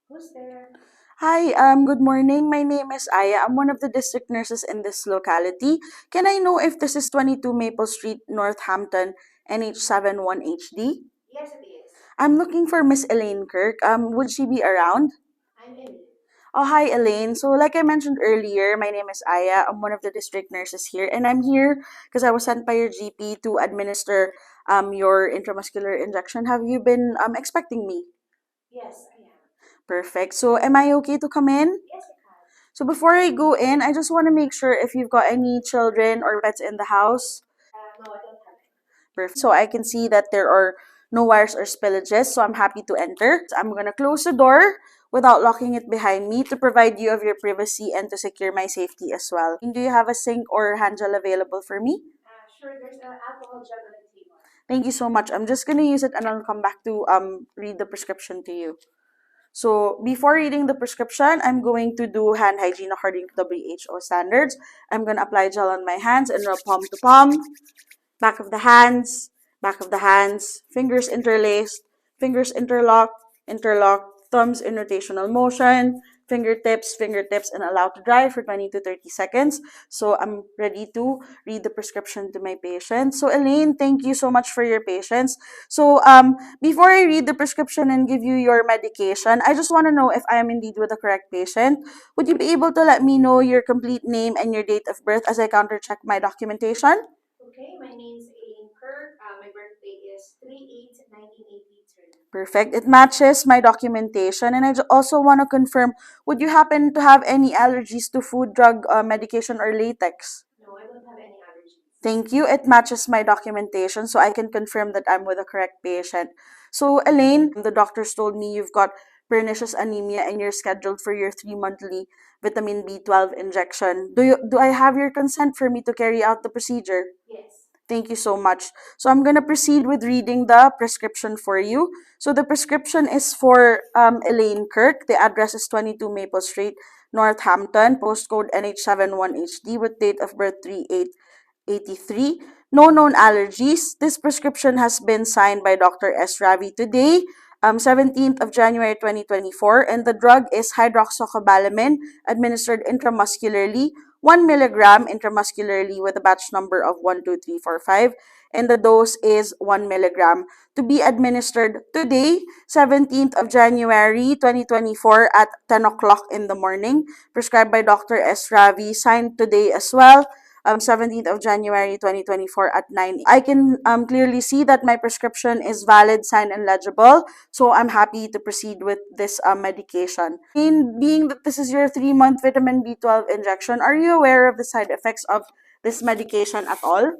Who's there? Hi, good morning. My name is Aya. I'm one of the district nurses in this locality. Can I know if this is 22 Maple Street, Northampton, NH71HD? Yes, it is. I'm looking for Miss Elaine Kirk. Would she be around? I'm Emily. Oh, hi, Elaine. So, like I mentioned earlier, my name is Aya. I'm one of the district nurses here, and I'm here because I was sent by your GP to administer your intramuscular injection. Have you been expecting me? Yes, I am. Perfect. So, am I okay to come in? Yes, you can. So before I go in, I just want to make sure if you've got any children or pets in the house. No, I don't have any. Perfect. So I can see that there are no wires or spillages, so I'm happy to enter. I'm going to close the door without locking it behind me to provide you of your privacy and to secure my safety as well. Do you have a sink or hand gel available for me? Sure, there's an alcohol gel on the table. Thank you so much. I'm just going to use it and I'll come back to read the prescription to you. So before reading the prescription, I'm going to do hand hygiene according to WHO standards. I'm going to apply gel on my hands and rub palm to palm, back of the hands, back of the hands, fingers interlaced, fingers interlocked, thumbs in rotational motion, fingertips, and allow to dry for 20 to 30 seconds. So I'm ready to read the prescription to my patient. So Elaine, thank you so much for your patience. So before I read the prescription and give you your medication, I just want to know if I am indeed with the correct patient. Would you be able to let me know your complete name and your date of birth as I counter check my documentation? Okay, my name's Aileen Kirk. My birthday is 3/8/1983. Perfect. It matches my documentation. And also want to confirm, would you happen to have any allergies to food, drug, medication, or latex? No, I don't have any allergies. Thank you. It matches my documentation, so I can confirm that I'm with the correct patient. So, Elaine, the doctors told me you've got pernicious anemia and you're scheduled for your 3 monthly vitamin B12 injection. Do I have your consent for me to carry out the procedure? Yes. Thank you so much. So I'm going to proceed with reading the prescription for you. So the prescription is for Elaine Kirk. The address is 22 Maple Street, Northampton, postcode NH71HD with date of birth 3883. No known allergies. This prescription has been signed by Dr. S. Ravi today, 17th of January 2024, and the drug is hydroxycobalamin administered intramuscularly 1 milligram intramuscularly with a batch number of 12345, and the dose is 1 milligram to be administered today, 17th of January 2024 at 10 o'clock in the morning, prescribed by Dr. S. Ravi, signed today as well, 17th of January 2024 at 9 a.m. I can clearly see that my prescription is valid, signed, and legible. So I'm happy to proceed with this medication. In being that this is your 3 month vitamin B12 injection, are you aware of the side effects of this medication at all?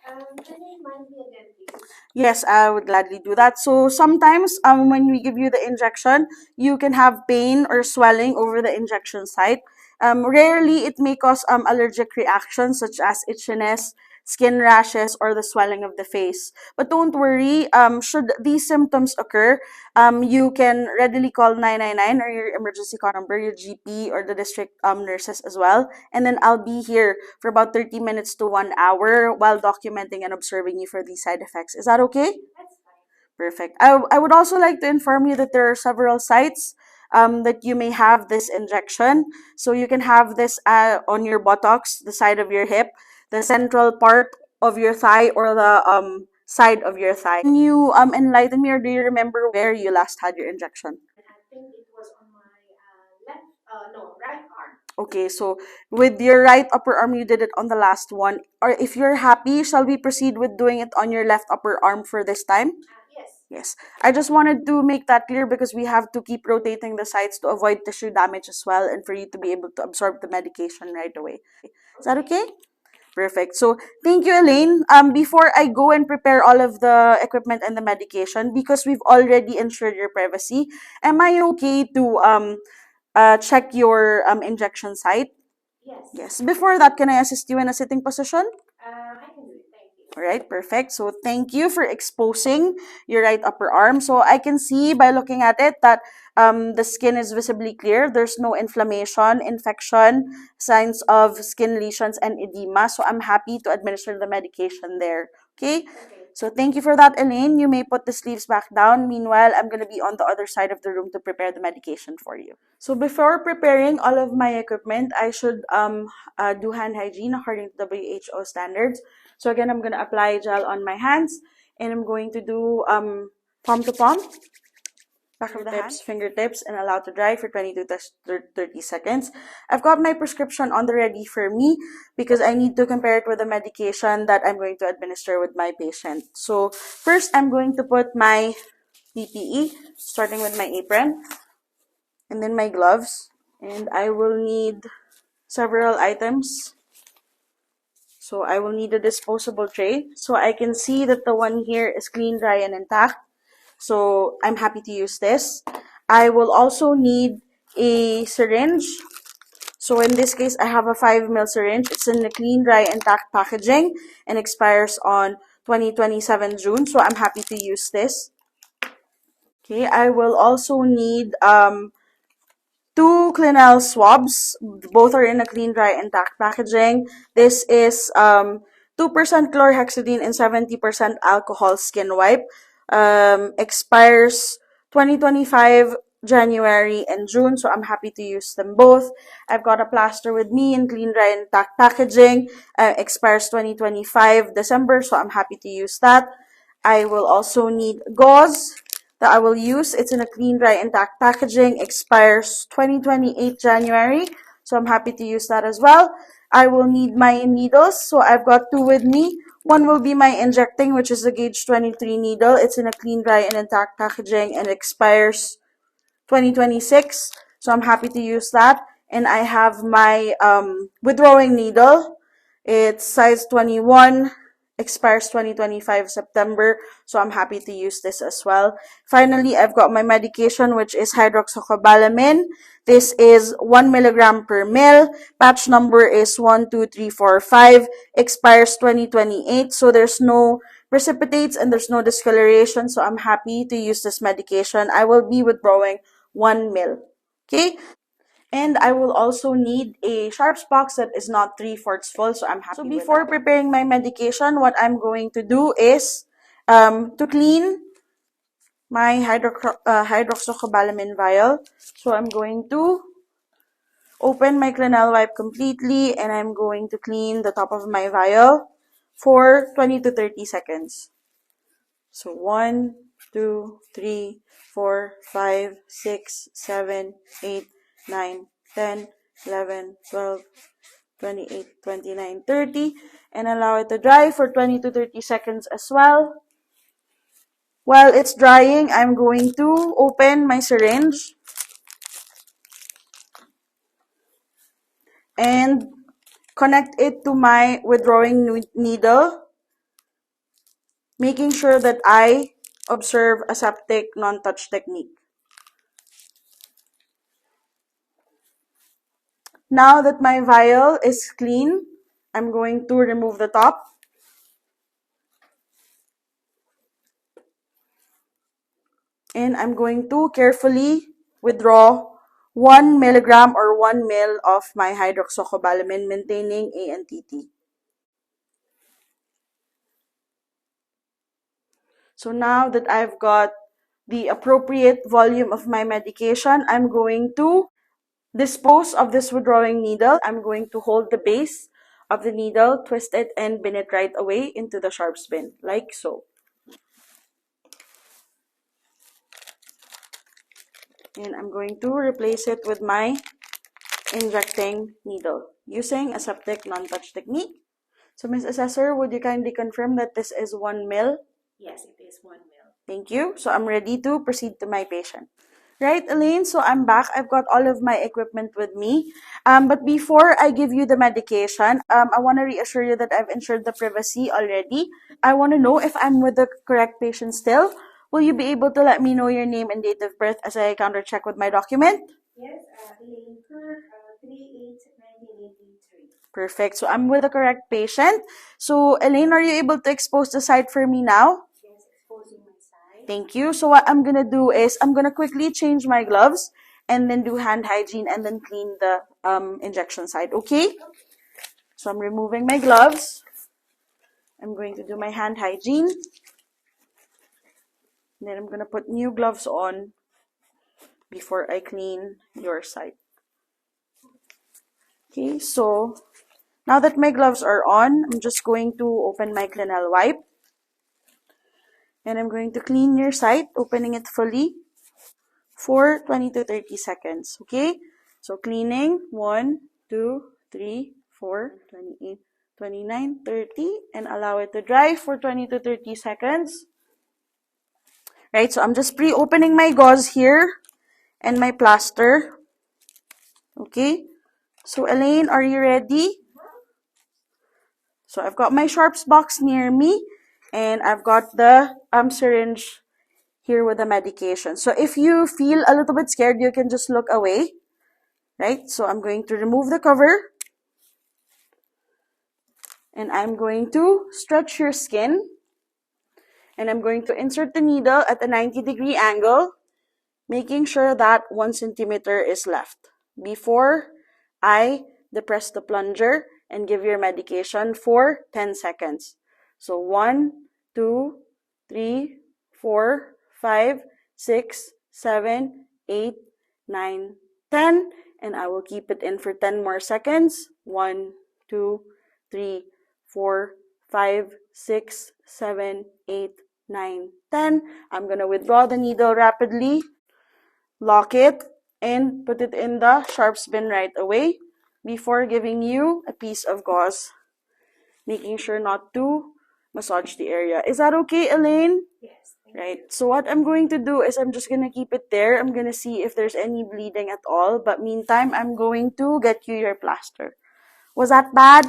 Can you remind me again, please? Yes, I would gladly do that. So sometimes when we give you the injection, you can have pain or swelling over the injection site. Rarely, it may cause allergic reactions such as itchiness, skin rashes, or the swelling of the face. But don't worry, should these symptoms occur, you can readily call 999 or your emergency call number, your GP, or the district nurses as well. And then I'll be here for about 30 minutes to 1 hour while documenting and observing you for these side effects. Is that okay? That's fine. Perfect. I would also like to inform you that there are several sites that you may have this injection. So you can have this on your buttocks, the side of your hip, the central part of your thigh, or the side of your thigh. Can you enlighten me, or do you remember where you last had your injection? I think it was on my left, no, right arm. Okay, so with your right upper arm, you did it on the last one. Or if you're happy, shall we proceed with doing it on your left upper arm for this time? Yes. Yes. I just wanted to make that clear because we have to keep rotating the sites to avoid tissue damage as well and for you to be able to absorb the medication right away. Is that okay? Perfect. So thank you, Elaine. Before I go and prepare all of the equipment and the medication, because we've already ensured your privacy, am I okay to check your injection site? Yes. Yes. Before that, can I assist you in a sitting position? I can do it. Thank you. All right, perfect. So thank you for exposing your right upper arm. So I can see by looking at it that the skin is visibly clear. There's no inflammation, infection, signs of skin lesions, and edema. So I'm happy to administer the medication there. Okay? Okay. So thank you for that, Elaine. You may put the sleeves back down. Meanwhile, I'm going to be on the other side of the room to prepare the medication for you. So before preparing all of my equipment, I should do hand hygiene according to WHO standards. So again, I'm going to apply gel on my hands, and I'm going to do palm to palm, back of the hand, fingertips, and allow to dry for 20 to 30 seconds. I've got my prescription on the ready for me because I need to compare it with the medication that I'm going to administer with my patient. So first, I'm going to put my PPE, starting with my apron, and then my gloves. And I will need several items. So I will need a disposable tray. So I can see that the one here is clean, dry, and intact. So I'm happy to use this. I will also need a syringe. So in this case, I have a 5 ml syringe. It's in a clean, dry, intact packaging and expires on 2027 June. So I'm happy to use this. Okay, I will also need 2 Clinell swabs. Both are in a clean, dry, intact packaging. This is 2% chlorhexidine and 70% alcohol skin wipe. Expires 2025 January and June, so I'm happy to use them both. I've got a plaster with me in clean, dry, intact packaging. Expires 2025 December, so I'm happy to use that. I will also need gauze that I will use. It's in a clean, dry, intact packaging. Expires 2028 January. So I'm happy to use that as well. I will need my needles. So I've got 2 with me. One will be my injecting, which is a gauge 23 needle. It's in a clean, dry, and intact packaging and expires 2026. So I'm happy to use that. And I have my withdrawing needle. It's size 21, expires 2025 September, so I'm happy to use this as well. Finally, I've got my medication, which is hydroxycobalamin. This is 1 milligram per ml. Batch number is 12345. Expires 2028, so there's no precipitates and there's no discoloration, so I'm happy to use this medication. I will be withdrawing 1 ml. Okay? And I will also need a sharps box that is not 3/4 full, so I'm happy. So before preparing my medication, what I'm going to do is to clean my hydroxycobalamin vial. So I'm going to open my Clinell wipe completely, and I'm going to clean the top of my vial for 20 to 30 seconds. So 1, 2, 3, 4, 5, 6, 7, 8, 9, 10, 11, 12, 28, 29, 30, and allow it to dry for 20 to 30 seconds as well. While it's drying, I'm going to open my syringe and connect it to my withdrawing needle, making sure that I observe aseptic non-touch technique. Now that my vial is clean, I'm going to remove the top. And I'm going to carefully withdraw 1 milligram or 1 ml of my hydroxycobalamin, maintaining ANTT. So now that I've got the appropriate volume of my medication, I'm going to dispose of this withdrawing needle. I'm going to hold the base of the needle, twist it, and bin it right away into the sharps bin, like so. And I'm going to replace it with my injecting needle using aseptic non-touch technique. So, Ms. Assessor, would you kindly confirm that this is 1 ml? Yes, it is 1 ml. Thank you. So, I'm ready to proceed to my patient. Right, Elaine, so I'm back. I've got all of my equipment with me. But before I give you the medication, I want to reassure you that I've ensured the privacy already. I want to know if I'm with the correct patient still. Will you be able to let me know your name and date of birth as I counter-check with my document? Yes, Elaine Kirk, 3/8/1983. Perfect. So I'm with the correct patient. So, Elaine, are you able to expose the site for me now? Yes, exposing my side. Thank you. So what I'm going to do is I'm going to quickly change my gloves and then do hand hygiene and then clean the injection site. Okay? So I'm removing my gloves. I'm going to do my hand hygiene. And then I'm gonna put new gloves on before I clean your side. Okay, so now that my gloves are on, I'm just going to open my Clinell wipe. And I'm going to clean your site, opening it fully for 20 to 30 seconds. Okay? So cleaning, 1, 2, 3, 4, 28, 29, 30, and allow it to dry for 20 to 30 seconds. Right, so I'm just pre-opening my gauze here and my plaster. Okay? So Elaine, are you ready? So I've got my sharps box near me, and I've got the syringe here with the medication. So if you feel a little bit scared, you can just look away. Right? So I'm going to remove the cover. And I'm going to stretch your skin. And I'm going to insert the needle at a 90-degree angle, making sure that 1 centimeter is left before I depress the plunger and give your medication for 10 seconds. So 1, 2, 3, 4, 5, 6, 7, 8, 9, 10. And I will keep it in for 10 more seconds. 1, 2, 3, 4, 5, 6, 7, 8, 9, 10. I'm going to withdraw the needle rapidly, lock it, and put it in the sharps bin right away before giving you a piece of gauze, making sure not to massage the area. Is that okay, Elaine? Yes. Right. So what I'm going to do is I'm just going to keep it there. I'm going to see if there's any bleeding at all. But meantime, I'm going to get you your plaster. Was that bad?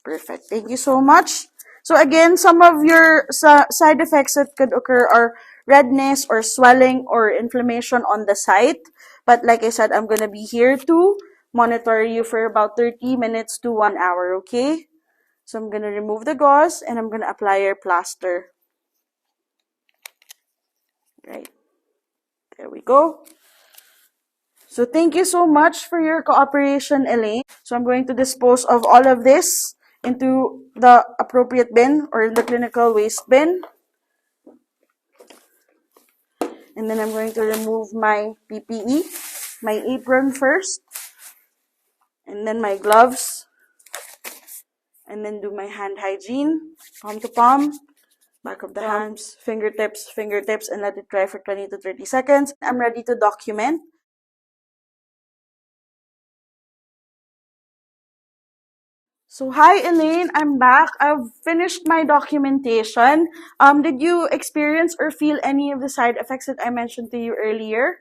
Perfect. Thank you so much. So again, some of your side effects that could occur are redness or swelling or inflammation on the site. But like I said, I'm going to be here to monitor you for about 30 minutes to 1 hour, okay? So I'm going to remove the gauze and I'm going to apply your plaster. Right. There we go. So thank you so much for your cooperation, Elaine. So I'm going to dispose of all of this into the appropriate bin or in the clinical waste bin. And then I'm going to remove my PPE, my apron first, and then my gloves, and then do my hand hygiene, palm to palm, back of the hands, fingertips, and let it dry for 20 to 30 seconds. I'm ready to document. So hi Elaine, I'm back. I've finished my documentation. Did you experience or feel any of the side effects that I mentioned to you earlier?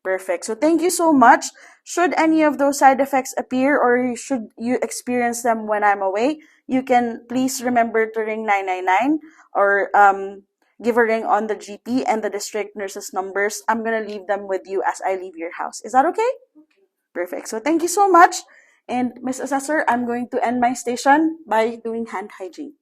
Perfect. So thank you so much. Should any of those side effects appear or should you experience them when I'm away, you can please remember to ring 999 or give a ring on the GP and the district nurse's numbers. I'm going to leave them with you as I leave your house. Is that okay? Perfect. So thank you so much. And Ms. Assessor, I'm going to end my station by doing hand hygiene.